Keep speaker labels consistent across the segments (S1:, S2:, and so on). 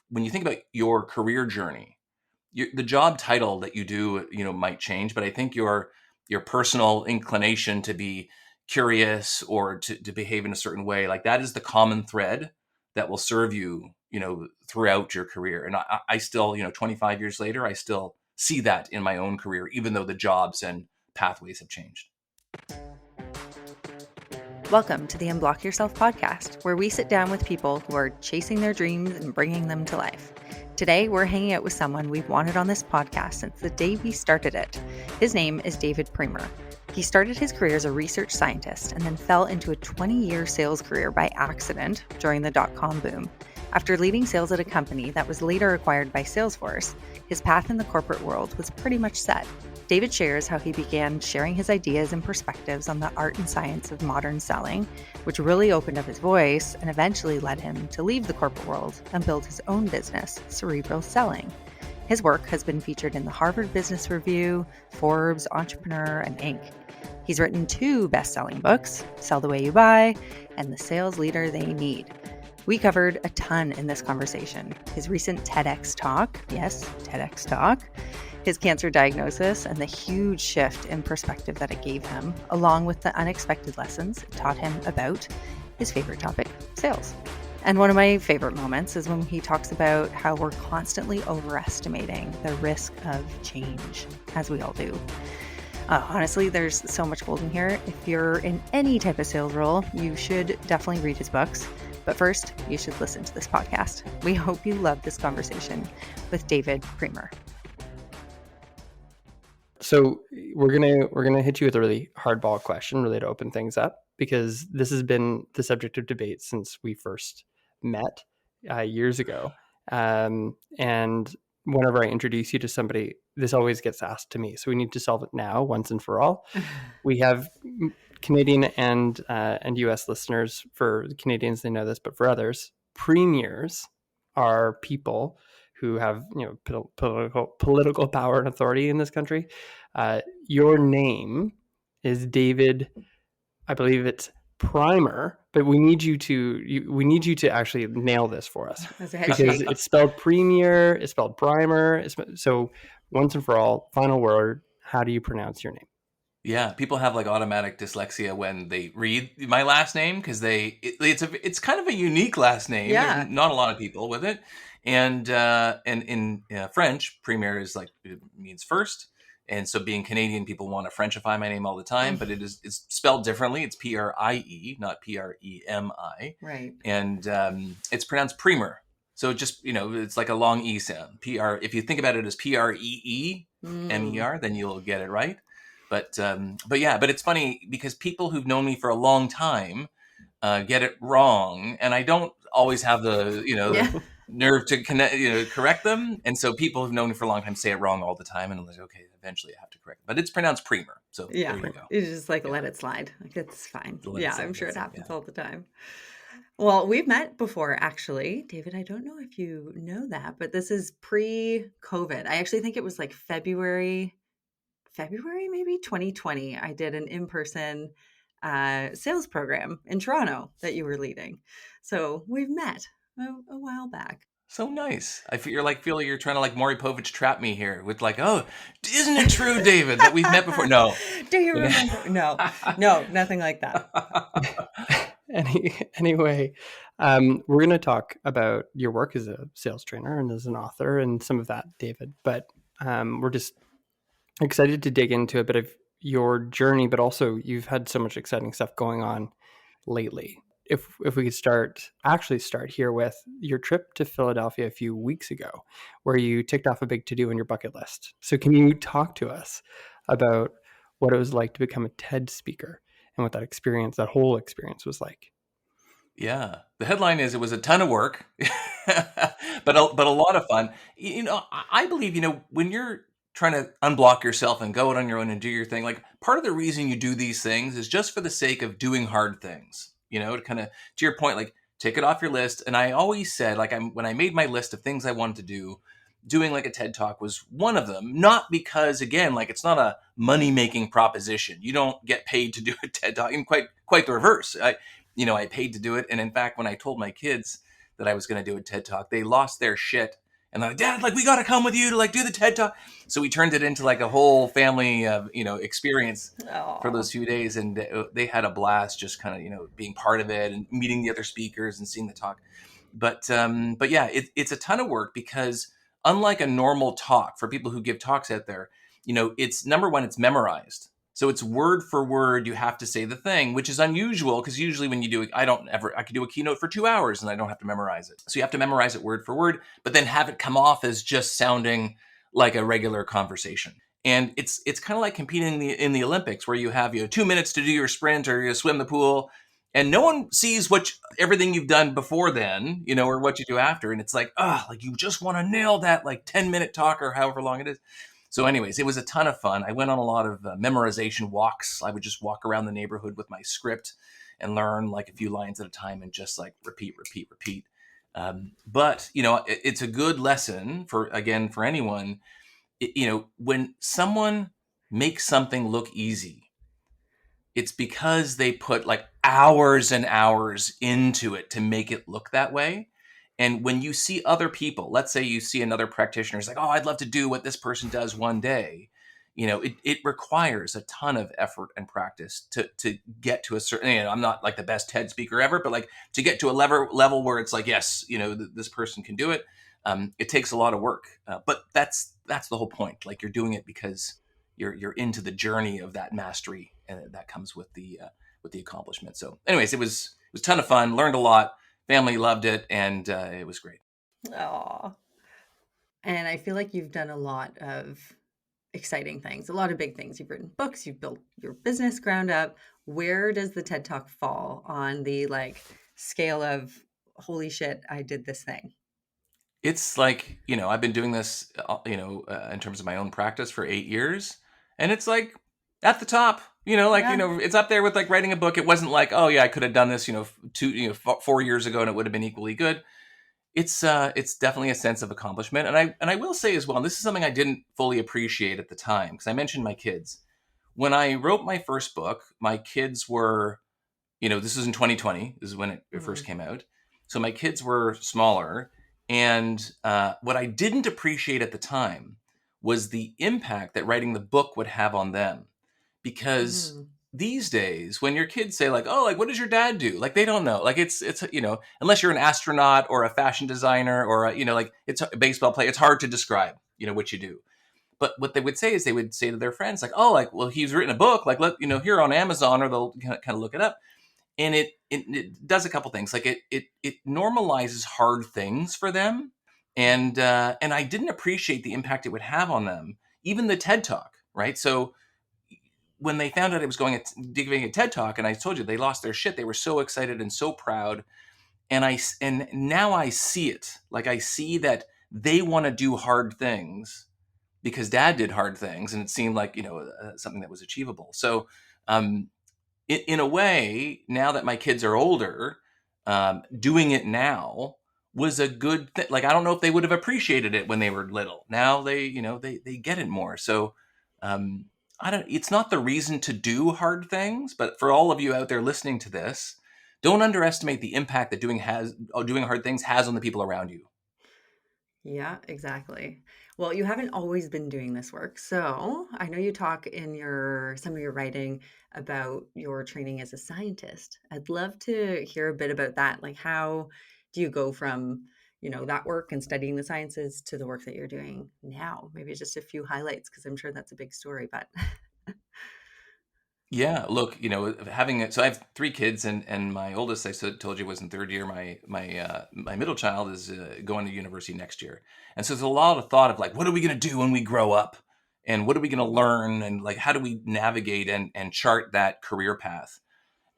S1: when you think about your career journey, the job title that you do, might change, but I think your personal inclination to be curious or to behave in a certain way, like that is the common thread that will serve you, throughout your career. And I still, 25 years later, I still see that in my own career, even though the jobs and pathways have changed.
S2: Welcome to the Unblock Yourself podcast, where we sit down with people who are chasing their dreams and bringing them to life. Today, we're hanging out with someone we've wanted on this podcast since the day we started it. His name is David Priemer. He started his career as a research scientist and then fell into a 20-year sales career by accident during the dot-com boom. After leading sales at a company that was later acquired by Salesforce, his path in the corporate world was pretty much set. David shares how he began sharing his ideas and perspectives on the art and science of modern selling, which really opened up his voice and eventually led him to leave the corporate world and build his own business, Cerebral Selling. His work has been featured in the Harvard Business Review, Forbes, Entrepreneur, and Inc. He's written 2 best-selling books, Sell the Way You Buy and The Sales Leader They Need. We covered a ton in this conversation. His recent TEDx talk, yes, TEDx talk, his cancer diagnosis, and the huge shift in perspective that it gave him, along with the unexpected lessons it taught him about his favorite topic, sales. And one of my favorite moments is when he talks about how we're constantly overestimating the risk of change, as we all do. Honestly, there's so much gold in here. If you're in any type of sales role, you should definitely read his books. But first, you should listen to this podcast. We hope you love this conversation with David Priemer.
S3: So we're gonna hit you with a really hardball question, really to open things up, because this has been the subject of debate since we first met years ago. And whenever I introduce you to somebody, this always gets asked to me. So we need to solve it now, once and for all. We have Canadian and U.S. listeners. For Canadians, they know this, but for others, premiers are people who have political power and authority in this country. Your name is David, I believe it's Priemer, but we need you to actually nail this for us, because it's spelled Priemer, it's spelled Priemer. So once and for all, final word, how do you pronounce your name?
S1: Yeah, people have like automatic dyslexia when they read my last name, because it's kind of a unique last name.
S2: Yeah.
S1: There's not a lot of people with it, and in French, Priemer is like, it means first, and so being Canadian, people want to Frenchify my name all the time, but it's spelled differently. It's P-R-I-E, not P-R-E-M-I,
S2: right?
S1: And it's pronounced Priemer. So just, it's like a long E sound. If you think about it as P-R-E-E-M-E-R, then you'll get it right. But it's funny because people who've known me for a long time get it wrong, and I don't always have the the nerve to correct them. And so people who've known me for a long time say it wrong all the time, and I'm like, okay, eventually I have to correct it. But it's pronounced Priemer. So there you go.
S2: You just let it slide. Like, it's fine. I'm sure it happens all the time. Well, we've met before, actually. David, I don't know if you know that, but this is pre-COVID. I actually think it was like February maybe 2020. I did an in-person sales program in Toronto that you were leading. So we've met a while back.
S1: So nice. I feel you're trying to like Maury Povich trap me here with like, oh, isn't it true, David, that we've met before? No.
S2: Do you remember? No, nothing like that.
S3: Anyway, we're going to talk about your work as a sales trainer and as an author and some of that, David. But we're just excited to dig into a bit of your journey, but also you've had so much exciting stuff going on lately. If we could start here with your trip to Philadelphia a few weeks ago, where you ticked off a big to-do on your bucket list. So can you talk to us about what it was like to become a TED speaker and what that whole experience was like?
S1: Yeah. The headline is, it was a ton of work, but a lot of fun. I believe, when you're trying to unblock yourself and go out on your own and do your thing, like, part of the reason you do these things is just for the sake of doing hard things, to kind of, to your point, like, take it off your list. And I always said, like, when I made my list of things I wanted to do, doing like a TED Talk was one of them. Not because, again, like, it's not a money-making proposition. You don't get paid to do a TED Talk, and quite the reverse. I paid to do it. And in fact, when I told my kids that I was going to do a TED Talk. They lost their shit. And they're like, Dad, like, we got to come with you to like do the TED Talk. So we turned it into like a whole family, experience for
S2: Aw.
S1: those few days. And they had a blast just kind of, being part of it and meeting the other speakers and seeing the talk. But yeah, it's a ton of work because unlike a normal talk for people who give talks out there, it's number one, it's memorized. So it's word for word. You have to say the thing, which is unusual because usually when you do it, I could do a keynote for 2 hours and I don't have to memorize it. So you have to memorize it word for word, but then have it come off as just sounding like a regular conversation. And it's kind of like competing in the Olympics where you have 2 minutes to do your sprint or you swim the pool, and no one sees everything you've done before then, or what you do after. And it's like, like you just want to nail that like 10-minute talk or however long it is. So anyways, it was a ton of fun. I went on a lot of memorization walks. I would just walk around the neighborhood with my script and learn like a few lines at a time and just like repeat. But, it's a good lesson for anyone, when someone makes something look easy, it's because they put like hours and hours into it to make it look that way. And when you see other people, let's say you see another practitioner who's like, oh, I'd love to do what this person does one day. It requires a ton of effort and practice to get to a certain, I'm not like the best TED speaker ever, but like to get to a level where it's like, yes, this person can do it. It takes a lot of work, but that's the whole point. Like you're doing it because you're into the journey of that mastery, and that comes with the accomplishment. So anyways, it was a ton of fun, learned a lot. Family loved it, and it was great.
S2: Aw. And I feel like you've done a lot of exciting things, a lot of big things. You've written books, you've built your business ground up. Where does the TED Talk fall on the like scale of holy shit, I did this thing?
S1: It's like, I've been doing this, in terms of my own practice for 8 years, and it's like at the top.
S2: Yeah.
S1: It's up there with like writing a book. It wasn't like, oh yeah, I could have done this, 4 years ago and it would have been equally good. It's definitely a sense of accomplishment. And I will say as well, and this is something I didn't fully appreciate at the time, because I mentioned my kids. When I wrote my first book, my kids were, this was in 2020, this is when it first came out. So my kids were smaller. And what I didn't appreciate at the time was the impact that writing the book would have on them. Because these days, when your kids say like, oh, like, what does your dad do? Like, they don't know. Like, it's unless you're an astronaut or a fashion designer or, like it's a baseball player, it's hard to describe, what you do. But what they would say is they would say to their friends like, oh, like, well, he's written a book, like, here on Amazon, or they'll kind of look it up. And it does a couple things. Like it normalizes hard things for them. And I didn't appreciate the impact it would have on them. Even the TED Talk, right? So when they found out I was giving a TED Talk, and I told you they lost their shit, they were so excited and so proud. And now I see it. Like I see that they want to do hard things because Dad did hard things, and it seemed like something that was achievable. So in a way, now that my kids are older, doing it now was a good thing. Like I don't know if they would have appreciated it when they were little. Now they get it more. So it's not the reason to do hard things, but for all of you out there listening to this, don't underestimate the impact that doing hard things has on the people around you.
S2: Yeah, exactly. Well, you haven't always been doing this work. So I know you talk in some of your writing about your training as a scientist. I'd love to hear a bit about that. Like, how do you go from, that work and studying the sciences to the work that you're doing now? Maybe just a few highlights, because I'm sure that's a big story, but
S1: Yeah, look, so I have 3 kids, and my oldest, told you, was in 3rd year. My middle child is going to university next year, and so there's a lot of thought of like, what are we going to do when we grow up, and what are we going to learn, and like, how do we navigate and chart that career path?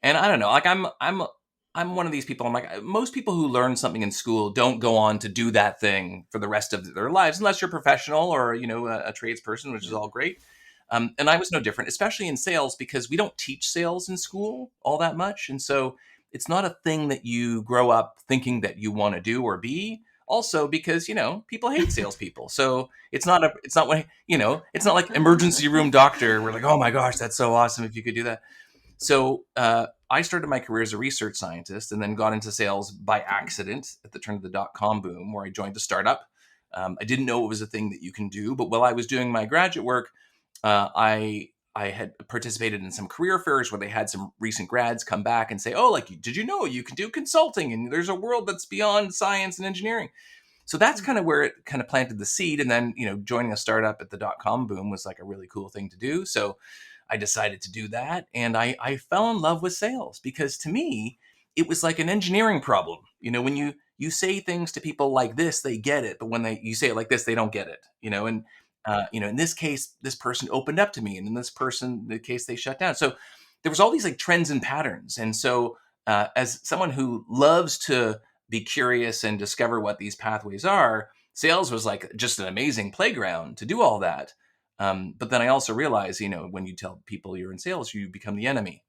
S1: And I don't know, like I'm one of these people. I'm like, most people who learn something in school don't go on to do that thing for the rest of their lives, unless you're professional or a tradesperson, which is all great. And I was no different, especially in sales, because we don't teach sales in school all that much. And so it's not a thing that you grow up thinking that you want to do or be. Also, because, people hate salespeople. So it's not like emergency room doctor. We're like, oh my gosh, that's so awesome if you could do that. So I started my career as a research scientist and then got into sales by accident at the turn of the dot-com boom, where I joined a startup. I didn't know it was a thing that you can do, but while I was doing my graduate work, I had participated in some career fairs where they had some recent grads come back and say, "Oh, like, did you know you can do consulting? And there's a world that's beyond science and engineering." So that's kind of where it kind of planted the seed. And then, joining a startup at the dot-com boom was like a really cool thing to do. So I decided to do that. And I fell in love with sales because to me, it was like an engineering problem. When you say things to people like this, they get it. But when you say it like this, they don't get it, and in this case, this person opened up to me, and in this person, the case, they shut down. So there was all these like trends and patterns. And so as someone who loves to be curious and discover what these pathways are, sales was like just an amazing playground to do all that. But then I also realized, when you tell people you're in sales, you become the enemy.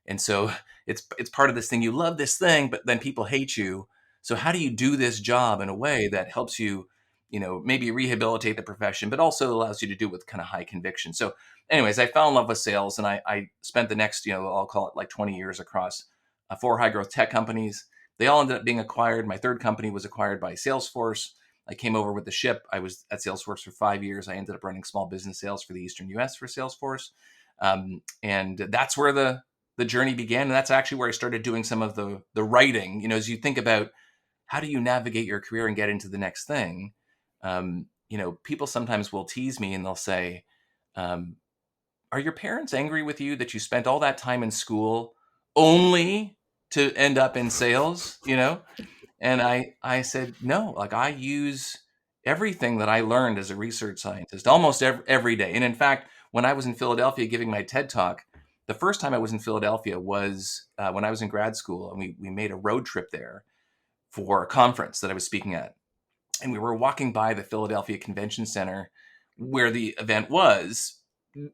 S1: And so it's part of this thing. You love this thing, but then people hate you. So how do you do this job in a way that helps you, maybe rehabilitate the profession, but also allows you to do it with kind of high conviction? So anyways, I fell in love with sales, and I spent the next, I'll call it like 20 years across 4 high growth tech companies. They all ended up being acquired. My third company was acquired by Salesforce. I came over with the ship. I was at Salesforce for 5 years. I ended up running small business sales for the Eastern US for Salesforce. And that's where the journey began. And that's actually where I started doing some of the writing. As you think about how do you navigate your career and get into the next thing, people sometimes will tease me and they'll say, are your parents angry with you that you spent all that time in school only to end up in sales, And I said, no, like I use everything that I learned as a research scientist almost every day. And in fact, when I was in Philadelphia giving my TED Talk, the first time I was in Philadelphia was when I was in grad school, and we made a road trip there for a conference that I was speaking at. And we were walking by the Philadelphia Convention Center where the event was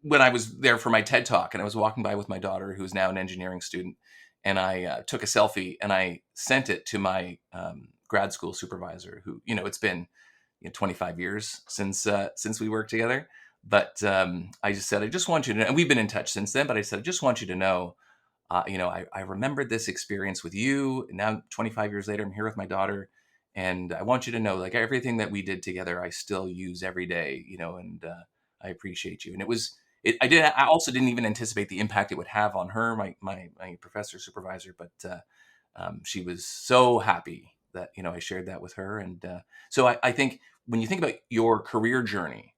S1: when I was there for my TED Talk. And I was walking by with my daughter, who's now an engineering student. And I took a selfie and I sent it to my grad school supervisor, who, it's been 25 years since we worked together. But I just said, I just want you to know, and we've been in touch since then, but I said, I just want you to know, I remembered this experience with you. And now 25 years later, I'm here with my daughter. And I want you to know, like, everything that we did together, I still use every day, and I appreciate you. And I also didn't even anticipate the impact it would have on her, my professor supervisor, but she was so happy that, I shared that with her. And so I think when you think about your career journey,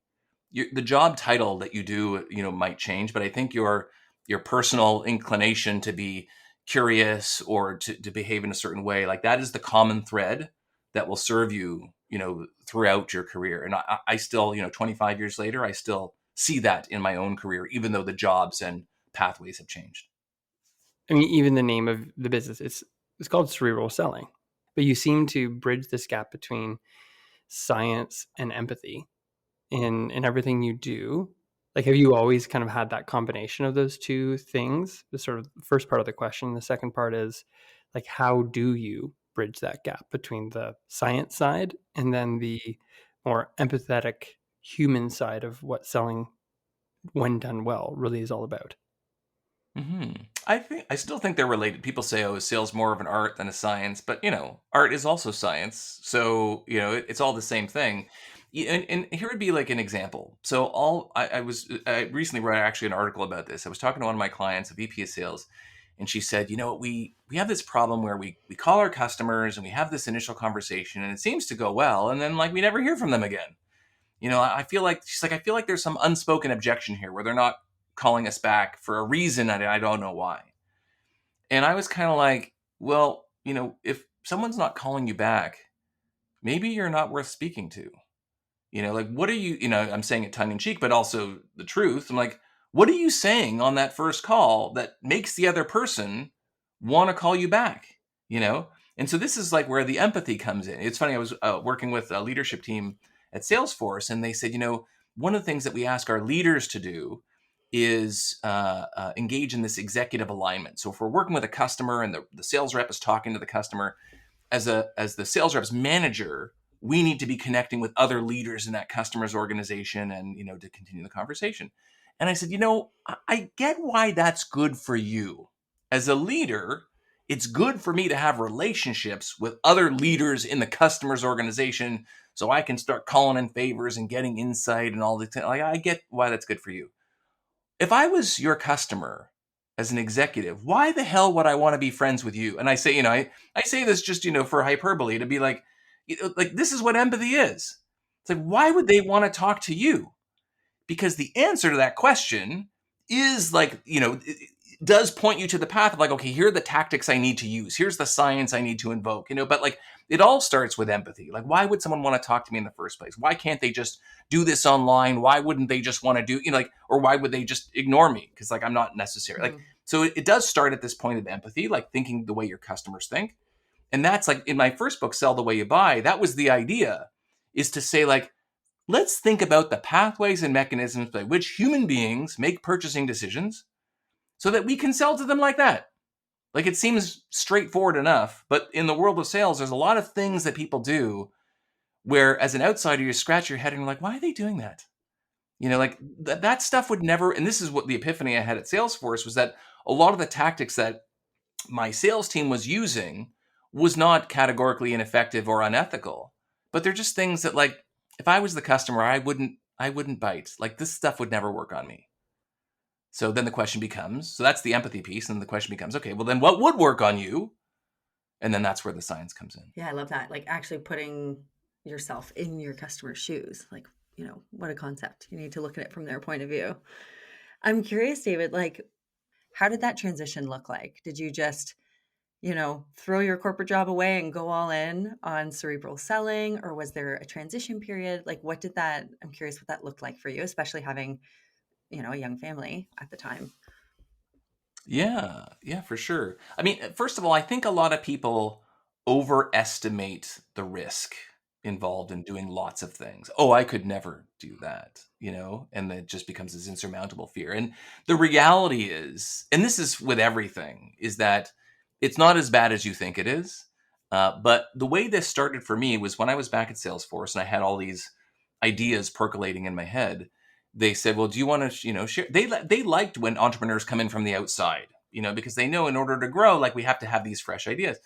S1: the job title that you do, might change, but I think your personal inclination to be curious or to behave in a certain way, like that is the common thread that will serve you, throughout your career. And I still, 25 years later, I still see that in my own career, even though the jobs and pathways have changed.
S3: I mean, even the name of the business, it's called Cerebral Selling, but you seem to bridge this gap between science and empathy in everything you do. Like, have you always kind of had that combination of those two things? The sort of first part of the question. The second part is, like, how do you bridge that gap between the science side and then the more empathetic human side of what selling, when done well, really is all about?
S1: I still think they're related. People say, "Oh, is sales more of an art than a science?" But art is also science, so it's all the same thing. And here would be like an example. So I recently wrote actually an article about this. I was talking to one of my clients, a VP of sales, and she said, we have this problem where we call our customers and we have this initial conversation, and it seems to go well, and then like we never hear from them again. I feel like I feel like there's some unspoken objection here where they're not calling us back for a reason I don't know why. And I was kind of like, well, if someone's not calling you back, maybe you're not worth speaking to. Like, what are you, I'm saying it tongue in cheek, but also the truth. I'm like, what are you saying on that first call that makes the other person want to call you back? And so this is like where the empathy comes in. It's funny. I was working with a leadership team at Salesforce, and they said, one of the things that we ask our leaders to do is engage in this executive alignment. So if we're working with a customer and the sales rep is talking to the customer, as the sales rep's manager, we need to be connecting with other leaders in that customer's organization and, to continue the conversation. And I said, I get why that's good for you. as a leader, it's good for me to have relationships with other leaders in the customer's organization so I can start calling in favors and getting insight and all the things. Like, I get why that's good for you. If I was your customer as an executive, why the hell would I want to be friends with you? And I say, I say this just, for hyperbole, to be like, like, this is what empathy is. It's like, why would they want to talk to you? Because the answer to that question is like, it does point you to the path of like, okay, here are the tactics I need to use. Here's the science I need to invoke, but like, it all starts with empathy. Like, why would someone want to talk to me in the first place? Why can't they just do this online? Why wouldn't they just want to do, or why would they just ignore me? Because like, I'm not necessary. Like, so it does start at this point of empathy, like thinking the way your customers think. And that's like in my first book, Sell the Way You Buy, that was the idea, is to say like, let's think about the pathways and mechanisms by which human beings make purchasing decisions so that we can sell to them like that. Like, it seems straightforward enough, but in the world of sales, there's a lot of things that people do where as an outsider, you scratch your head and you're like, why are they doing that? Like that stuff would never, and this is what the epiphany I had at Salesforce was that a lot of the tactics that my sales team was using was not categorically ineffective or unethical, but they're just things that like, if I was the customer, I wouldn't bite. Like, this stuff would never work on me. So then the question becomes, so that's the empathy piece. And the question becomes, okay, well then what would work on you? And then that's where the science comes in.
S2: Yeah, I love that. Like, actually putting yourself in your customer's shoes. Like, what a concept. You need to look at it from their point of view. I'm curious, David, like, how did that transition look like? Did you just, throw your corporate job away and go all in on cerebral selling? Or was there a transition period? Like, I'm curious what that looked like for you, especially having, a young family at the time.
S1: Yeah, for sure. I mean, first of all, I think a lot of people overestimate the risk involved in doing lots of things. Oh, I could never do that, and that just becomes this insurmountable fear. And the reality is, and this is with everything, is that it's not as bad as you think it is. But the way this started for me was when I was back at Salesforce and I had all these ideas percolating in my head. They said, well, do you want to, share? They liked when entrepreneurs come in from the outside, because they know in order to grow, like, we have to have these fresh ideas.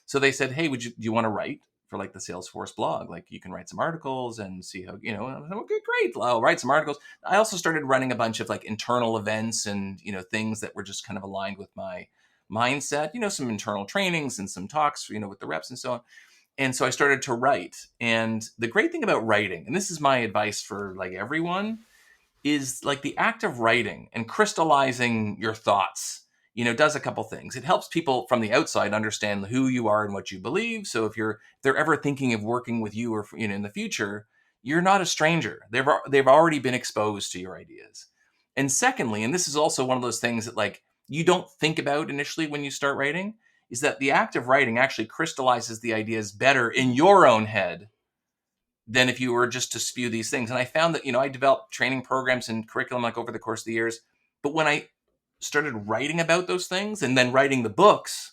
S1: So they said, hey, do you want to write for like the Salesforce blog? Like, you can write some articles and see how, and I said, okay, great. I'll write some articles. I also started running a bunch of like internal events and, things that were just kind of aligned with my mindset, some internal trainings and some talks, with the reps and so on. And so I started to write. And the great thing about writing, and this is my advice for like everyone, is like the act of writing and crystallizing your thoughts, does a couple things. It helps people from the outside understand who you are and what you believe. So if they're ever thinking of working with you or, in the future, you're not a stranger. They've already been exposed to your ideas. And secondly, and this is also one of those things that like you don't think about initially when you start writing, is that the act of writing actually crystallizes the ideas better in your own head than if you were just to spew these things. And I found that, I developed training programs and curriculum like over the course of the years. But when I started writing about those things and then writing the books,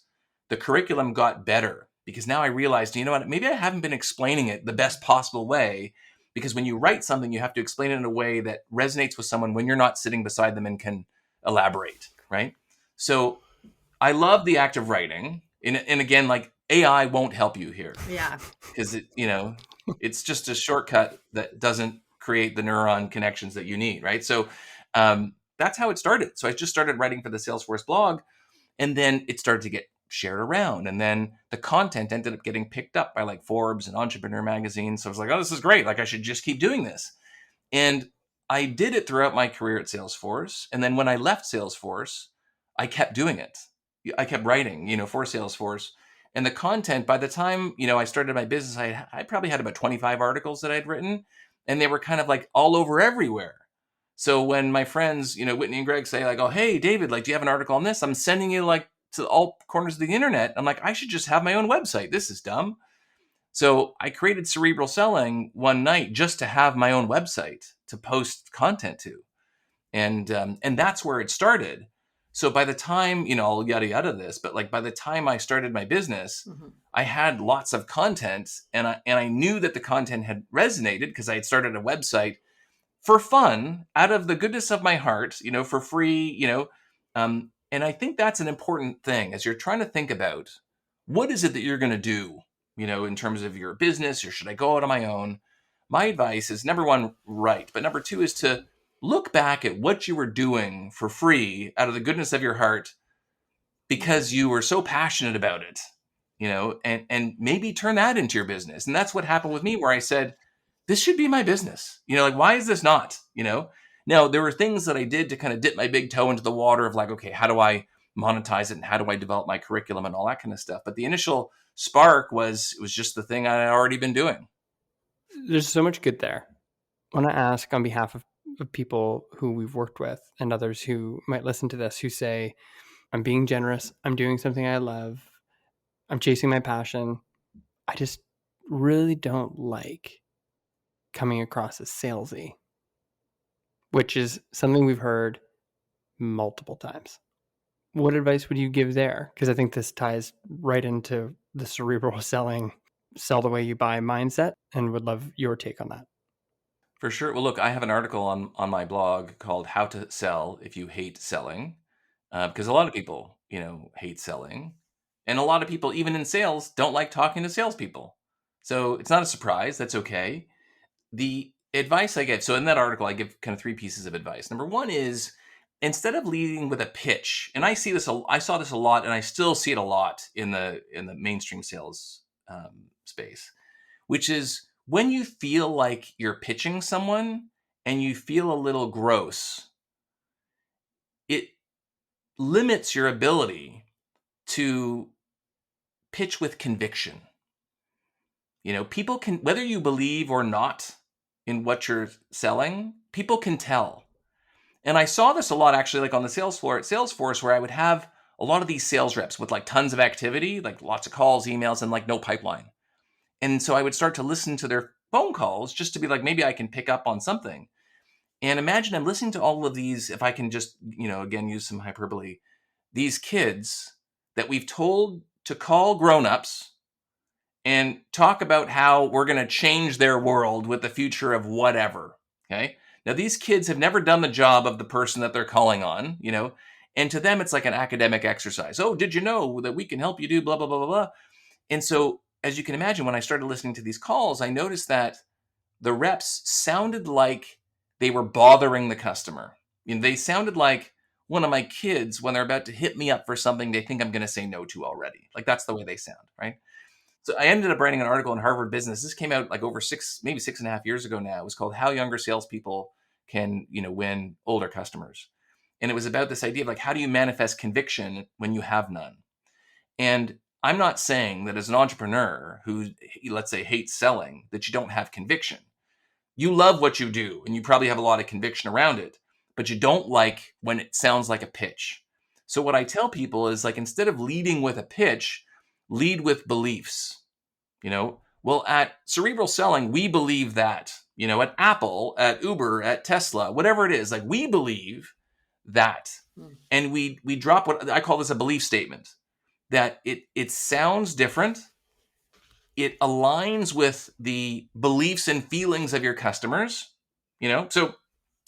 S1: the curriculum got better because now I realized, what, maybe I haven't been explaining it the best possible way, because when you write something, you have to explain it in a way that resonates with someone when you're not sitting beside them and can elaborate, right? So I love the act of writing. And again, like, AI won't help you here.
S2: Yeah.
S1: Because it's just a shortcut that doesn't create the neuron connections that you need, right? So that's how it started. So I just started writing for the Salesforce blog, and then it started to get shared around. And then the content ended up getting picked up by like Forbes and Entrepreneur magazine. So I was like, oh, this is great. Like, I should just keep doing this. And I did it throughout my career at Salesforce. And then when I left Salesforce, I kept doing it. I kept writing, for Salesforce. And the content, by the time, I started my business, I probably had about 25 articles that I'd written, and they were kind of like all over everywhere. So when my friends, Whitney and Greg say like, oh, hey, David, like, do you have an article on this? I'm sending you like to all corners of the internet. I'm like, I should just have my own website. This is dumb. So I created Cerebral Selling one night just to have my own website to post content to. And that's where it started. So by the time, I'll yada yada this, but like by the time I started my business, I had lots of content, and I knew that the content had resonated because I had started a website for fun, out of the goodness of my heart, for free, And I think that's an important thing as you're trying to think about what is it that you're going to do, in terms of your business, or should I go out on my own? My advice is, number one, right. But number two is to look back at what you were doing for free out of the goodness of your heart because you were so passionate about it, and maybe turn that into your business. And that's what happened with me, where I said, this should be my business. Like, why is this not, Now, there were things that I did to kind of dip my big toe into the water of like, okay, how do I monetize it and how do I develop my curriculum and all that kind of stuff? But the initial spark was just the thing I had already been doing.
S3: There's so much good there. I want to ask on behalf of people who we've worked with and others who might listen to this, who say, I'm being generous, I'm doing something I love, I'm chasing my passion. I just really don't like coming across as salesy, which is something we've heard multiple times. What advice would you give there? Because I think this ties right into the cerebral selling, sell the way you buy mindset, and would love your take on that.
S1: For sure. Well, look, I have an article on my blog called How to Sell If You Hate Selling, because a lot of people, hate selling. And a lot of people, even in sales, don't like talking to salespeople. So it's not a surprise. That's okay. The advice I give, so in that article, I give kind of three pieces of advice. Number one is, instead of leading with a pitch, and I saw this a lot, and I still see it a lot in the mainstream sales space, which is when you feel like you're pitching someone and you feel a little gross, it limits your ability to pitch with conviction. People can, whether you believe or not in what you're selling, people can tell. And I saw this a lot actually, like on the sales floor at Salesforce, where I would have a lot of these sales reps with like tons of activity, like lots of calls, emails, and like no pipeline. And so I would start to listen to their phone calls just to be like, maybe I can pick up on something. And imagine I'm listening to all of these, if I can just, again, use some hyperbole, these kids that we've told to call grownups and talk about how we're going to change their world with the future of whatever. Okay. Now, these kids have never done the job of the person that they're calling on, and to them, it's like an academic exercise. Oh, did you know that we can help you do blah, blah, blah, blah, blah. And so, as you can imagine, when I started listening to these calls, I noticed that the reps sounded like they were bothering the customer. They sounded like one of my kids when they're about to hit me up for something they think I'm going to say no to already. Like, that's the way they sound, right? So I ended up writing an article in Harvard Business. This came out like over 6.5 years ago now. It was called How Younger Salespeople Can, Win Older Customers. And it was about this idea of like, how do you manifest conviction when you have none? And I'm not saying that as an entrepreneur who, let's say, hates selling, that you don't have conviction. You love what you do and you probably have a lot of conviction around it, but you don't like when it sounds like a pitch. So what I tell people is like, instead of leading with a pitch, lead with beliefs. Well, at Cerebral Selling, we believe that, at Apple, at Uber, at Tesla, whatever it is, like we believe that. And we drop what I call this a belief statement, that it sounds different. It aligns with the beliefs and feelings of your customers, so,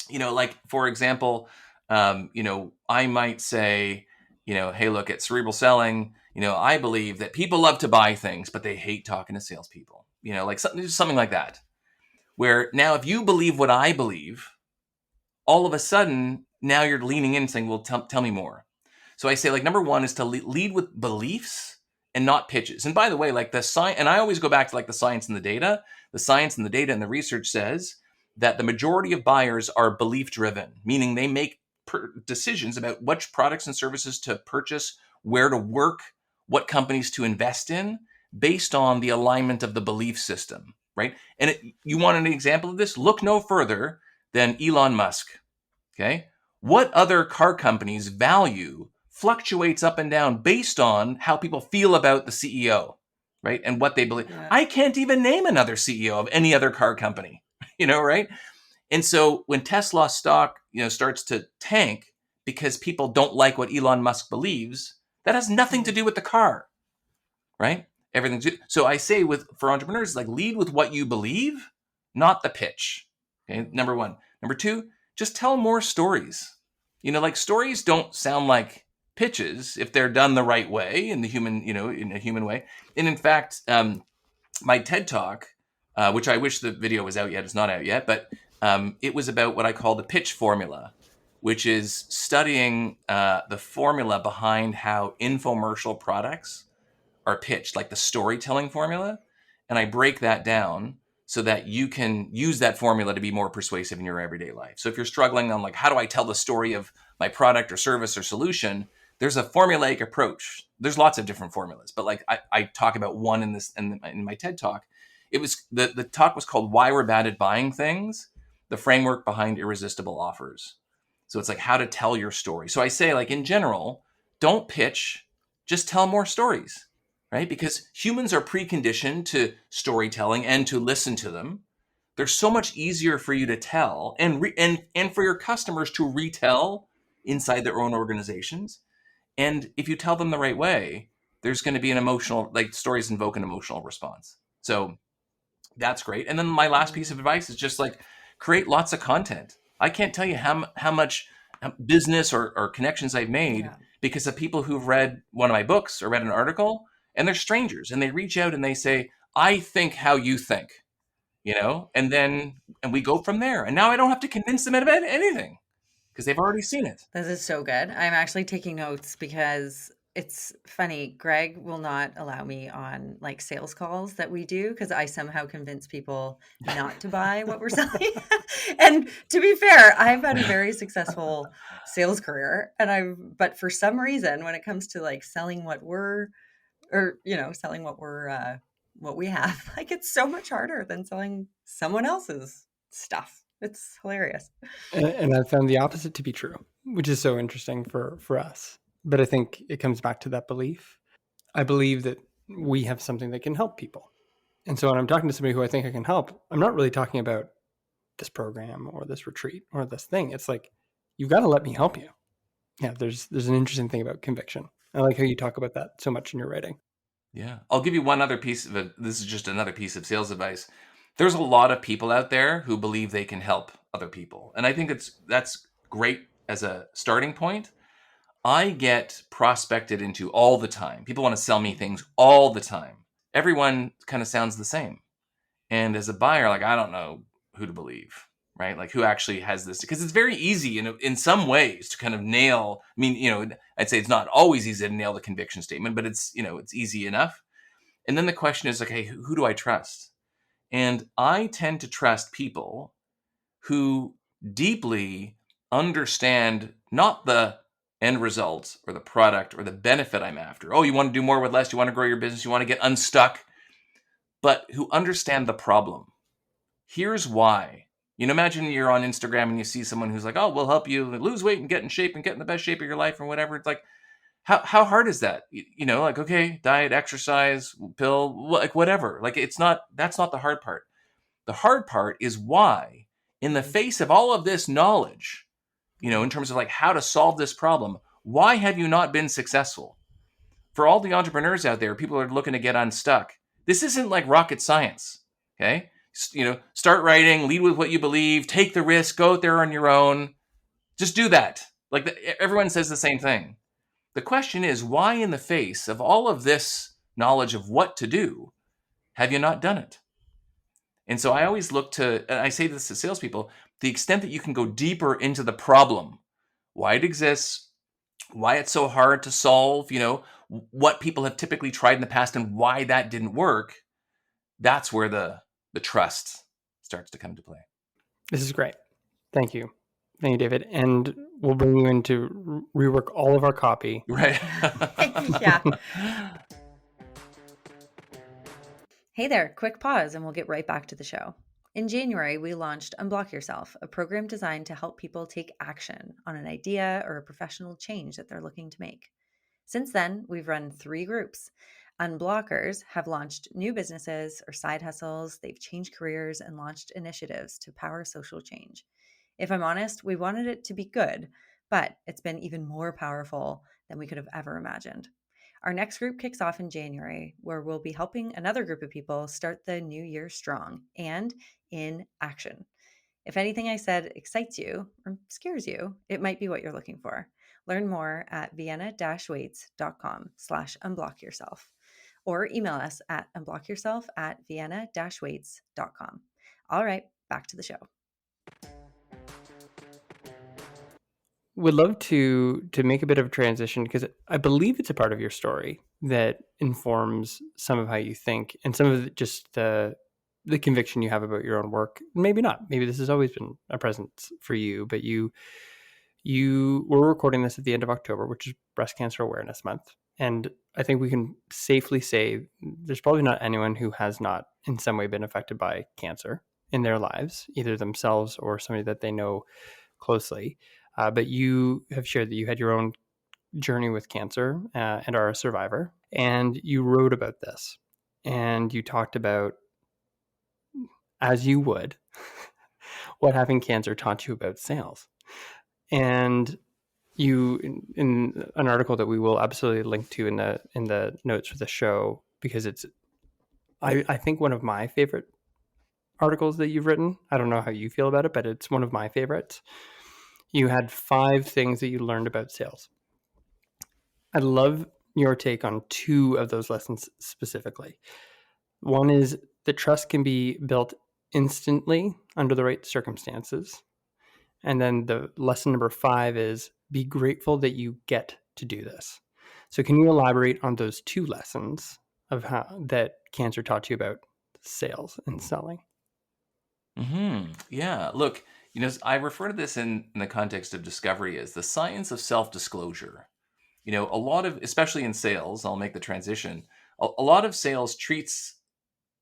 S1: like, for example, I might say, hey, look, at Cerebral Selling, I believe that people love to buy things, but they hate talking to salespeople, like something like that, where now if you believe what I believe, all of a sudden, now you're leaning in saying, well, tell me more. So I say, like, number one is to lead with beliefs and not pitches. And by the way, like the science, and I always go back to like the science and the data. The science and the data and the research says that the majority of buyers are belief driven, meaning they make decisions about which products and services to purchase, where to work, what companies to invest in, based on the alignment of the belief system, right? And you want an example of this? Look no further than Elon Musk, okay? What other car companies' value fluctuates up and down based on how people feel about the CEO, right? And what they believe. Yeah. I can't even name another CEO of any other car company, right? And so when Tesla stock, starts to tank because people don't like what Elon Musk believes, that has nothing to do with the car, right? Everything's good. So I say for entrepreneurs, like, lead with what you believe, not the pitch. Okay, number one. Number two, just tell more stories. Like, stories don't sound like pitches if they're done the right way in the human, in a human way. And in fact, my TED Talk, which I wish the video was out yet, it's not out yet, but it was about what I call the pitch formula, which is studying the formula behind how infomercial products are pitched, like the storytelling formula. And I break that down so that you can use that formula to be more persuasive in your everyday life. So if you're struggling on like, how do I tell the story of my product or service or solution? There's a formulaic approach. There's lots of different formulas, but like I talk about one in my TED Talk. It was the talk was called "Why We're Bad at Buying Things: The Framework Behind Irresistible Offers." So it's like how to tell your story. So I say, like, in general, don't pitch, just tell more stories, right? Because humans are preconditioned to storytelling and to listen to them. They're so much easier for you to tell and for your customers to retell inside their own organizations. And if you tell them the right way, there's going to be an emotional, like, stories invoke an emotional response. So that's great. And then my last piece of advice is just like create lots of content. I can't tell you how much business or connections I've made because of people who've read one of my books or read an article, and they're strangers and they reach out and they say, I think how you think, and we go from there. And now I don't have to convince them about anything because they've already seen it.
S2: This is so good. I'm actually taking notes because it's funny. Greg will not allow me on like sales calls that we do because I somehow convince people not to buy what we're selling. And to be fair, I've had a very successful sales career, but for some reason, when it comes to like selling what what we have, like it's so much harder than selling someone else's stuff. It's hilarious.
S3: And I've found the opposite to be true, which is so interesting for us. But I think it comes back to that belief. I believe that we have something that can help people. And so when I'm talking to somebody who I think I can help, I'm not really talking about this program or this retreat or this thing. It's like, you've got to let me help you. Yeah, there's an interesting thing about conviction. I like how you talk about that so much in your writing.
S1: Yeah. I'll give you one other piece of it. This is just another piece of sales advice. There's a lot of people out there who believe they can help other people. And I think that's great as a starting point. I get prospected into all the time. People want to sell me things all the time. Everyone kind of sounds the same. And as a buyer, like, I don't know who to believe, right? Like, who actually has this? Because it's very easy in some ways to kind of nail. I mean, I'd say it's not always easy to nail the conviction statement, but it's easy enough. And then the question is, okay, who do I trust? And I tend to trust people who deeply understand not the end result or the product or the benefit I'm after. Oh, you want to do more with less. You want to grow your business. You want to get unstuck, but who understand the problem. Here's why. Imagine you're on Instagram and you see someone who's like, oh, we'll help you lose weight and get in shape and get in the best shape of your life or whatever. It's like, how hard is that? Like, okay, diet, exercise, pill, like whatever. Like, that's not the hard part. The hard part is why, in the face of all of this knowledge, in terms of like how to solve this problem, why have you not been successful? For all the entrepreneurs out there, people are looking to get unstuck. This isn't like rocket science, okay? Start writing, lead with what you believe, take the risk, go out there on your own. Just do that. Like everyone says the same thing. The question is, why in the face of all of this knowledge of what to do, have you not done it? And so I always look to, and I say this to salespeople, the extent that you can go deeper into the problem, why it exists, why it's so hard to solve, what people have typically tried in the past and why that didn't work, that's where the trust starts to come to play.
S3: This is great. Thank you. Thank you, David. And we'll bring you in to rework all of our copy.
S1: Right.
S2: Yeah. Hey there, quick pause and we'll get right back to the show. In January, we launched Unblock Yourself, a program designed to help people take action on an idea or a professional change that they're looking to make. Since then, we've run 3 groups. Unblockers have launched new businesses or side hustles, they've changed careers and launched initiatives to power social change. If I'm honest, we wanted it to be good, but it's been even more powerful than we could have ever imagined. Our next group kicks off in January, where we'll be helping another group of people start the new year strong and in action. If anything I said excites you or scares you, it might be what you're looking for. Learn more at vienna-weights.com/unblockyourself or email us at unblockyourself@vienna-weights.com. All right, back to the show.
S3: Would love to make a bit of a transition because I believe it's a part of your story that informs some of how you think and some of just the conviction you have about your own work. Maybe not. Maybe this has always been a presence for you, but you were recording this at the end of October, which is Breast Cancer Awareness Month. And I think we can safely say there's probably not anyone who has not in some way been affected by cancer in their lives, either themselves or somebody that they know closely. But you have shared that you had your own journey with cancer and are a survivor. And you wrote about this. And you talked about, as you would, what having cancer taught you about sales. And you, in an article that we will absolutely link to in the notes for the show, because it's, I think, one of my favorite articles that you've written. I don't know how you feel about it, but it's one of my favorites. You had 5 things that you learned about sales. I love your take on 2 of those lessons specifically. One is that trust can be built instantly under the right circumstances. And then the lesson number 5 is be grateful that you get to do this. So can you elaborate on those 2 lessons of how that cancer taught you about sales and selling?
S1: Yeah. Look, I refer to this in the context of discovery as the science of self-disclosure. A lot of, especially in sales, I'll make the transition. A lot of sales treats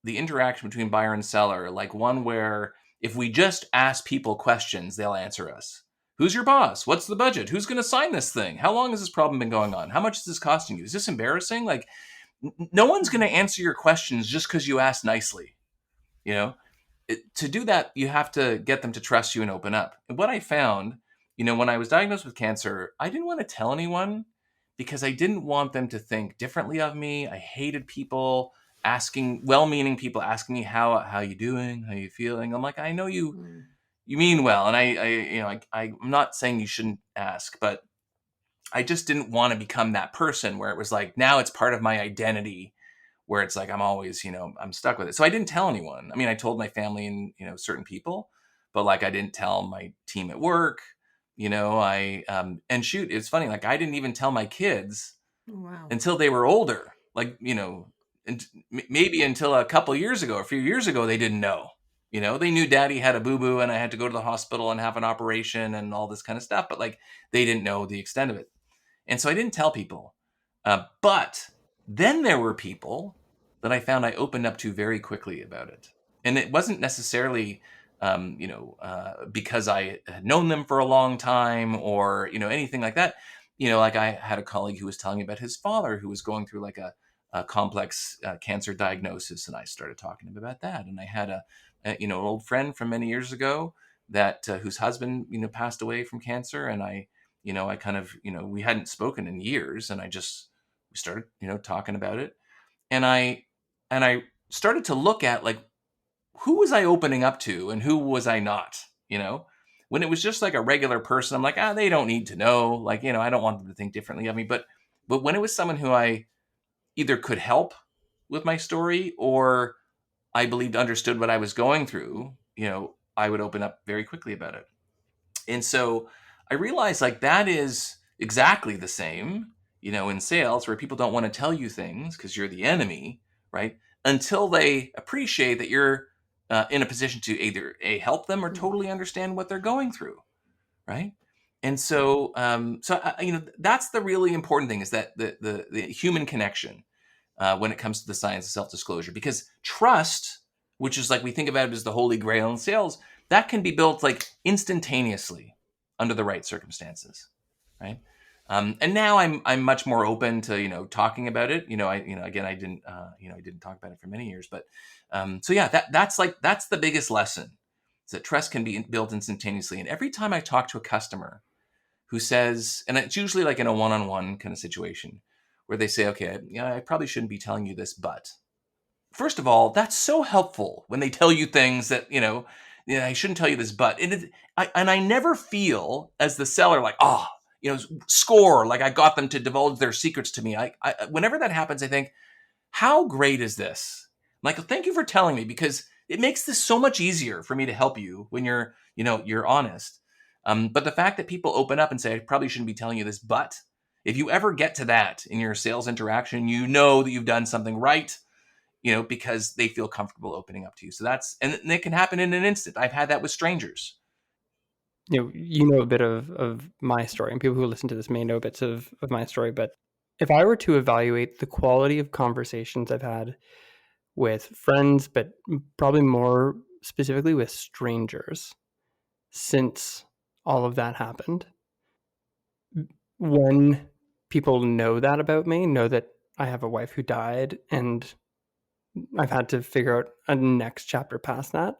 S1: the interaction between buyer and seller like one where if we just ask people questions, they'll answer us. Who's your boss? What's the budget? Who's going to sign this thing? How long has this problem been going on? How much is this costing you? Is this embarrassing? Like, no one's going to answer your questions just because you ask nicely. To do that, you have to get them to trust you and open up. And what I found, when I was diagnosed with cancer, I didn't want to tell anyone because I didn't want them to think differently of me. I hated people well-meaning people asking me how you doing, how you feeling. I'm like, I know you mean well, and I'm not saying you shouldn't ask, but I just didn't want to become that person where it was like now it's part of my identity, where it's like I'm always I'm stuck with it. So I didn't tell anyone. I mean, I told my family and certain people, but like I didn't tell my team at work. And shoot, it's funny. Like I didn't even tell my kids until they were older. Like and maybe until a few years ago, they didn't know. They knew daddy had a boo-boo and I had to go to the hospital and have an operation and all this kind of stuff, but like they didn't know the extent of it. And so I didn't tell people. But then there were people that I found I opened up to very quickly about it. And it wasn't necessarily, because I had known them for a long time or, anything like that. Like I had a colleague who was telling me about his father who was going through like a complex cancer diagnosis. And I started talking to him about that. And I had an old friend from many years ago that whose husband, passed away from cancer. And I kind of, we hadn't spoken in years and we started, talking about it. And I started to look at like, who was I opening up to and who was I not, when it was just like a regular person, I'm like, they don't need to know. Like, I don't want them to think differently of me. But when it was someone who I either could help with my story or I believed understood what I was going through, I would open up very quickly about it. And so I realized like that is exactly the same, in sales where people don't want to tell you things because you're the enemy, right? Until they appreciate that you're in a position to either help them or totally understand what they're going through, right? And so, that's the really important thing is that the human connection when it comes to the science of self-disclosure, because trust, which is like we think about it as the holy grail in sales, that can be built like instantaneously under the right circumstances, right? And now I'm much more open to talking about it. Again I didn't talk about it for many years, but so yeah, that's the biggest lesson is that trust can be built instantaneously. And every time I talk to a customer who says, and it's usually like in a one-on-one kind of situation where they say, okay, I probably shouldn't be telling you this, but first of all, that's so helpful when they tell you things that, yeah, I shouldn't tell you this, but I never feel as the seller like, oh, score, like I got them to divulge their secrets to me. I whenever that happens, I think, how great is this? Michael, thank you for telling me, because it makes this so much easier for me to help you when you're honest. But the fact that people open up and say, I probably shouldn't be telling you this, but if you ever get to that in your sales interaction, you know that you've done something right, because they feel comfortable opening up to you. So and it can happen in an instant. I've had that with strangers.
S3: A bit of my story, and people who listen to this may know bits of my story, but if I were to evaluate the quality of conversations I've had with friends, but probably more specifically with strangers since all of that happened, when people know that about me, know that I have a wife who died and I've had to figure out a next chapter past that,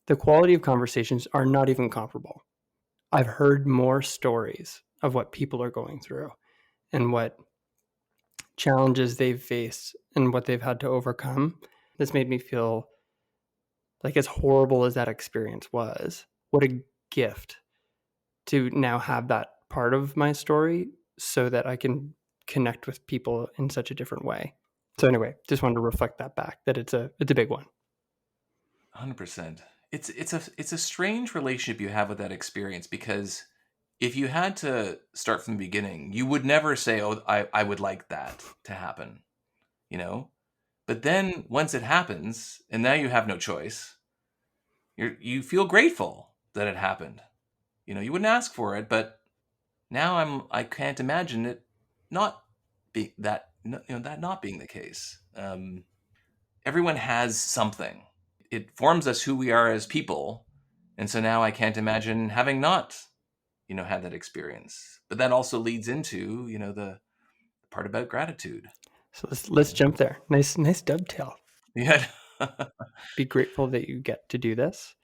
S3: the quality of conversations are not even comparable. I've heard more stories of what people are going through and what challenges they've faced and what they've had to overcome. This made me feel like, as horrible as that experience was, what a gift to now have that part of my story so that I can connect with people in such a different way. So anyway, just wanted to reflect that back, that it's a big one.
S1: 100%. It's a strange relationship you have with that experience, because if you had to start from the beginning, you would never say, oh, I would like that to happen, But then once it happens, and now you have no choice, you feel grateful that it happened. You wouldn't ask for it, but now I can't imagine it not be that, that not being the case. Everyone has something. It forms us who we are as people. And so now I can't imagine having not, had that experience. But that also leads into, the part about gratitude.
S3: So let's jump there. Nice dovetail.
S1: Yeah.
S3: Be grateful that you get to do this.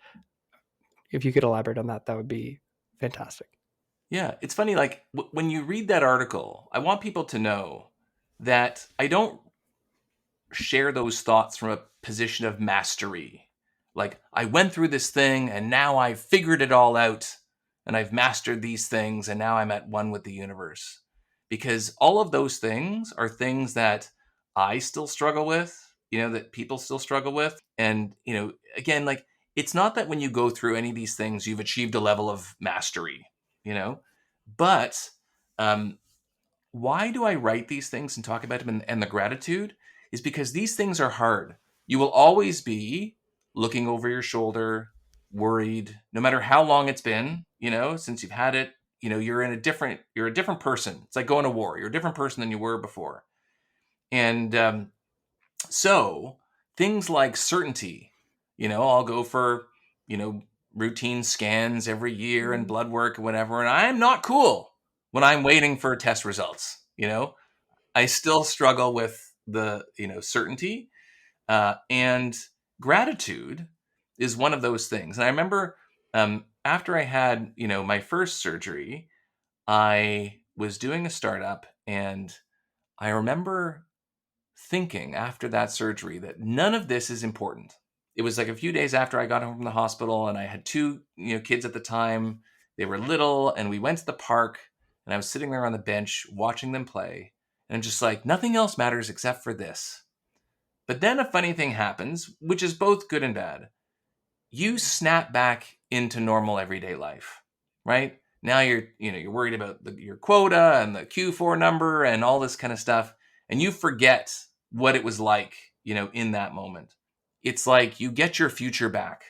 S3: If you could elaborate on that, that would be fantastic.
S1: Yeah, it's funny, like when you read that article, I want people to know that I don't share those thoughts from a position of mastery. Like, I went through this thing and now I've figured it all out and I've mastered these things and now I'm at one with the universe. Because all of those things are things that I still struggle with, that people still struggle with. And, again, like, it's not that when you go through any of these things, you've achieved a level of mastery, but why do I write these things and talk about them, and the gratitude is because these things are hard. You will always be looking over your shoulder, worried, no matter how long it's been, since you've had it, you're a different person. It's like going to war. You're a different person than you were before. And so things like certainty, I'll go for, routine scans every year and blood work and whatever. And I'm not cool when I'm waiting for test results. I still struggle with the, certainty, and gratitude is one of those things. And I remember after I had, my first surgery, I was doing a startup, and I remember thinking after that surgery that none of this is important. It was like a few days after I got home from the hospital, and I had two, kids at the time. They were little, and we went to the park, and I was sitting there on the bench watching them play, and I'm just like, nothing else matters except for this. But then a funny thing happens, which is both good and bad. You snap back into normal everyday life, right? Now you're worried about your quota and the Q4 number and all this kind of stuff, and you forget what it was like, in that moment. It's like you get your future back.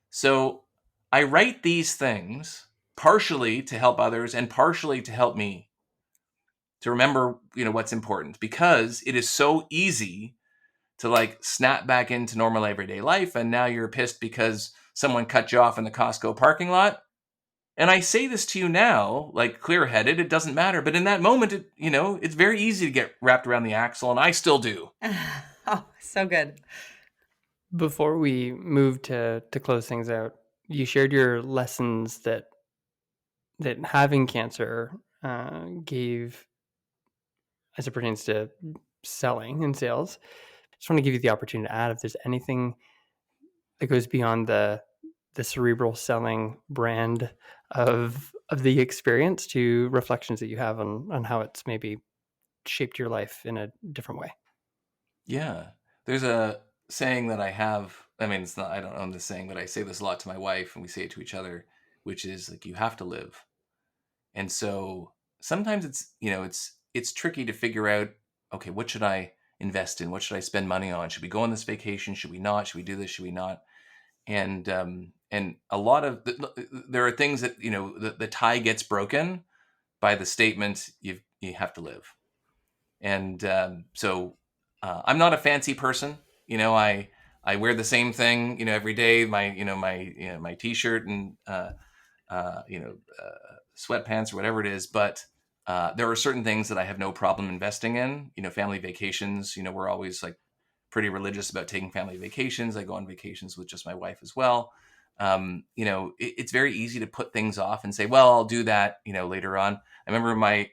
S1: So I write these things partially to help others and partially to help me to remember, what's important, because it is so easy to like snap back into normal everyday life. And now you're pissed because someone cut you off in the Costco parking lot. And I say this to you now, like clear-headed, it doesn't matter. But in that moment, it's very easy to get wrapped around the axle, and I still do.
S2: Oh, so good.
S3: Before we move to close things out, you shared your lessons that having cancer gave as it pertains to selling and sales. Just want to give you the opportunity to add if there's anything that goes beyond the the Cerebral selling brand of the experience to reflections that you have on how it's maybe shaped your life in a different way.
S1: Yeah. There's a saying that I have. I mean, it's not, I don't own this saying, but I say this a lot to my wife and we say it to each other, which is like, you have to live. And so sometimes it's tricky to figure out, okay, what should I invest in? What should I spend money on? Should we go on this vacation? Should we not? Should we do this? Should we not? And a lot of there are things that, the tie gets broken by the statement, you have to live. And so I'm not a fancy person. I wear the same thing, every day, my t-shirt and sweatpants or whatever it is. But there are certain things that I have no problem investing in. Family vacations. We're always like pretty religious about taking family vacations. I go on vacations with just my wife as well. It's very easy to put things off and say, well, I'll do that, later on. I remember my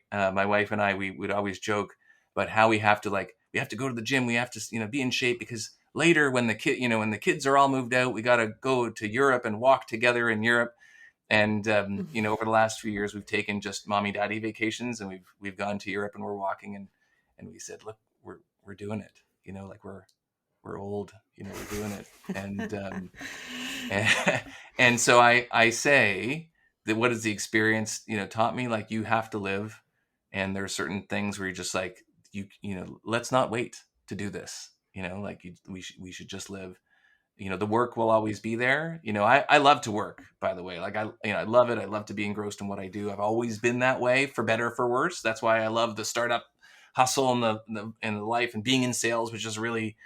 S1: wife and I, we would always joke about how we have to go to the gym. We have to, be in shape because later when when the kids are all moved out, we got to go to Europe and walk together in Europe. And, over the last few years, we've taken just mommy daddy vacations, and we've gone to Europe and we're walking, and we said, look, we're doing it, like we're old, we're doing it. And so I say that, what has the experience, taught me? Like, you have to live. And there are certain things where you're just like, let's not wait to do this, we should just live. The work will always be there. I love to work, by the way. Like, I love it. I love to be engrossed in what I do. I've always been that way, for better or for worse. That's why I love the startup hustle and the life, and being in sales, which is really,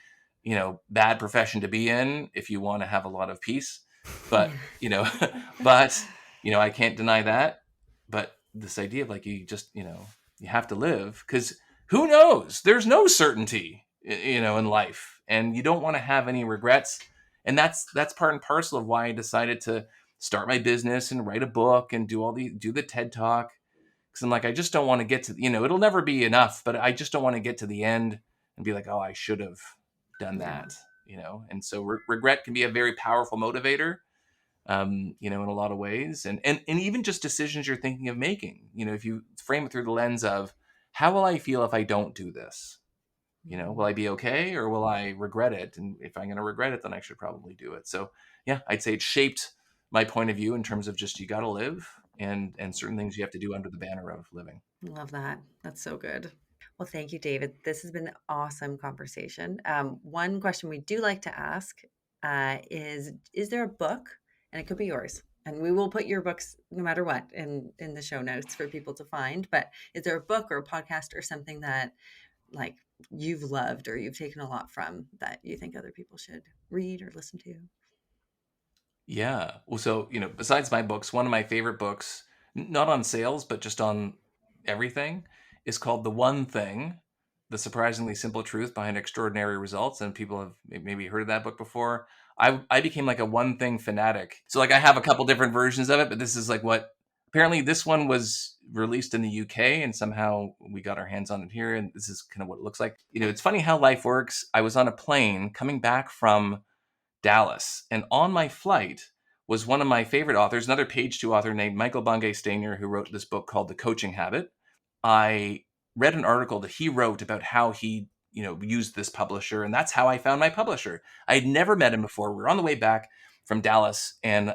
S1: bad profession to be in if you want to have a lot of peace. But, but, I can't deny that. But this idea of like, you just, you have to live, because who knows? There's no certainty, in life, and you don't want to have any regrets. And that's part and parcel of why I decided to start my business and write a book and do the TED Talk. Because I'm like, I just don't want to get to, it'll never be enough, but I just don't want to get to the end and be like, oh, I should have done that, And so regret can be a very powerful motivator, in a lot of ways. And even just decisions you're thinking of making, if you frame it through the lens of, how will I feel if I don't do this? Will I be okay, or will I regret it? And if I'm going to regret it, then I should probably do it. So yeah, I'd say it shaped my point of view in terms of just, you got to live, and certain things you have to do under the banner of living.
S2: Love that. That's so good. Well, thank you, David. This has been an awesome conversation. One question we do like to ask is there a book, and it could be yours, and we will put your books no matter what in the show notes for people to find, but is there a book or a podcast or something that, like, you've loved or you've taken a lot from, that you think other people should read or listen to?
S1: Yeah. Well, so, besides my books, one of my favorite books, not on sales, but just on everything, is called The One Thing: The Surprisingly Simple Truth Behind Extraordinary Results. And people have maybe heard of that book before. I became like a one thing fanatic. So like, I have a couple different versions of it, but this is like apparently this one was released in the UK, and somehow we got our hands on it here. And this is kind of what it looks like. It's funny how life works. I was on a plane coming back from Dallas, and on my flight was one of my favorite authors, another page two author named Michael Bungay Stanier, who wrote this book called The Coaching Habit. I read an article that he wrote about how he, used this publisher, and that's how I found my publisher. I had never met him before. We were on the way back from Dallas, and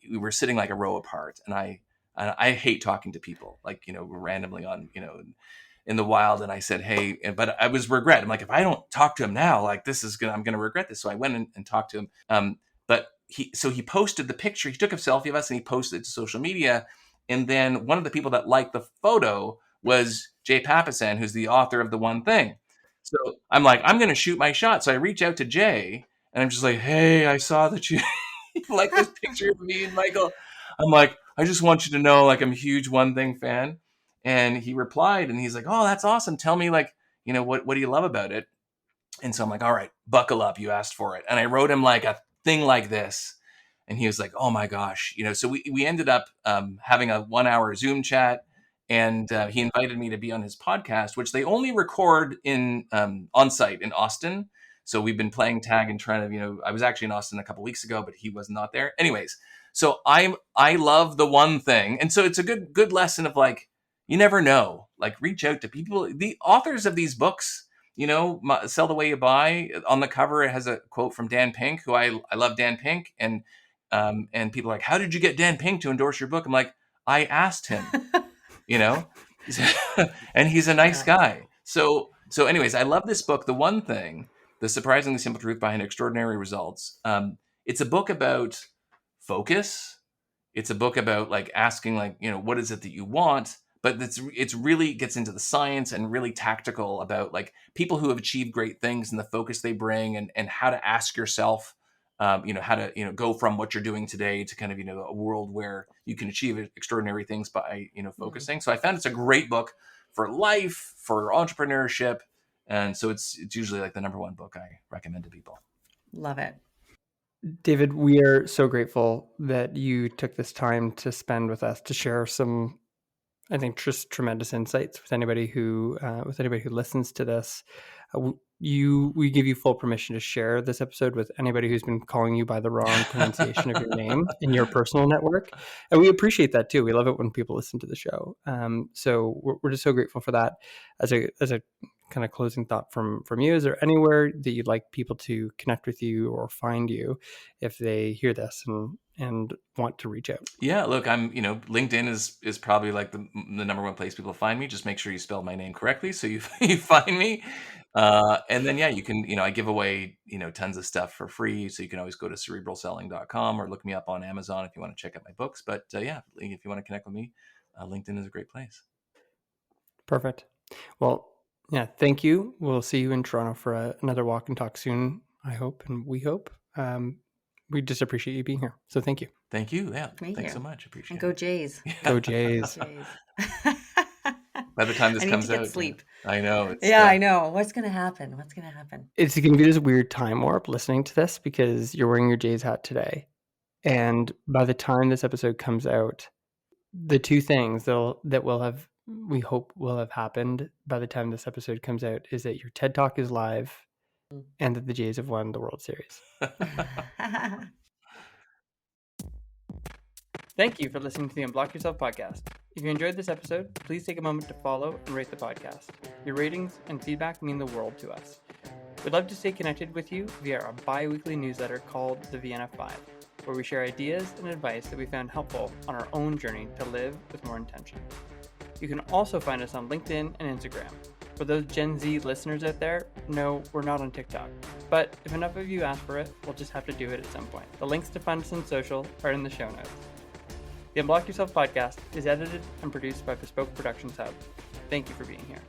S1: we were sitting like a row apart. And I hate talking to people, like, randomly on, in the wild. And I said, hey, but I was regret. I'm like, if I don't talk to him now, like, I'm going to regret this. So I went and talked to him. But he posted the picture. He took a selfie of us and he posted it to social media. And then one of the people that liked the photo was Jay Papasan, who's the author of The One Thing. So I'm like, I'm going to shoot my shot. So I reach out to Jay and I'm just like, hey, I saw that you like this picture of me and Michael. I'm like, I just want you to know, like, I'm a huge One Thing fan. And he replied and he's like, oh, that's awesome. Tell me, like, what do you love about it? And so I'm like, all right, buckle up. You asked for it. And I wrote him like a thing like this. And he was like, oh my gosh. So we ended up having a 1 hour Zoom chat. And he invited me to be on his podcast, which they only record in on site in Austin. So we've been playing tag and trying to, I was actually in Austin a couple weeks ago, but he was not there. Anyways, so I love the one thing. And so it's a good lesson of like, you never know, like reach out to people, the authors of these books, Sell the Way You Buy. On the cover, it has a quote from Dan Pink, who I love Dan Pink. And people are like, how did you get Dan Pink to endorse your book? I'm like, I asked him, and he's a nice guy. So anyways, I love this book. The One Thing, The Surprisingly Simple Truth Behind Extraordinary Results. It's a book about focus. It's a book about like asking like, what is it that you want? But it's really gets into the science and really tactical about like people who have achieved great things and the focus they bring and how to ask yourself, how to, go from what you're doing today to kind of, a world where you can achieve extraordinary things by, focusing. So I found it's a great book for life, for entrepreneurship. And so it's usually like the number one book I recommend to people.
S2: Love it.
S3: David, we are so grateful that you took this time to spend with us to share some, I think, just tremendous insights with anybody who listens to this. We give you full permission to share this episode with anybody who's been calling you by the wrong pronunciation of your name in your personal network, and we appreciate that too. We love it when people listen to the show. So we're just so grateful for that. As a kind of closing thought from you, is there anywhere that you'd like people to connect with you or find you if they hear this and want to reach out?
S1: Yeah, look, I'm, LinkedIn is probably like the number one place people find me. Just make sure you spell my name correctly so you find me. And then, yeah, you can, I give away, tons of stuff for free. So you can always go to cerebralselling.com or look me up on Amazon if you want to check out my books. But yeah, if you want to connect with me, LinkedIn is a great place.
S3: Perfect. Well, yeah, thank you. We'll see you in Toronto for another walk and talk soon, I hope, and we hope. We just appreciate you being here. So thank you.
S1: Thank you. Yeah. Thanks so much. Appreciate
S2: and go Jays.
S1: it.
S3: Go Jays.
S1: By the time this comes out,
S2: sleep.
S1: I know.
S2: I know. What's going to happen?
S3: It's going to be this weird time warp listening to this because you're wearing your Jays hat today. And by the time this episode comes out, the two things we hope will have happened by the time this episode comes out is that your TED Talk is live and that the Jays have won the World Series. Thank you for listening to the Unblock Yourself podcast. If you enjoyed this episode, please take a moment to follow and rate the podcast. Your ratings and feedback mean the world to us. We'd love to stay connected with you via our bi-weekly newsletter called the VNF5, where we share ideas and advice that we found helpful on our own journey to live with more intention. You can also find us on LinkedIn and Instagram. For those Gen Z listeners out there, no, we're not on TikTok. But if enough of you ask for it, we'll just have to do it at some point. The links to find us on social are in the show notes. The Unblock Yourself podcast is edited and produced by Bespoke Productions Hub. Thank you for being here.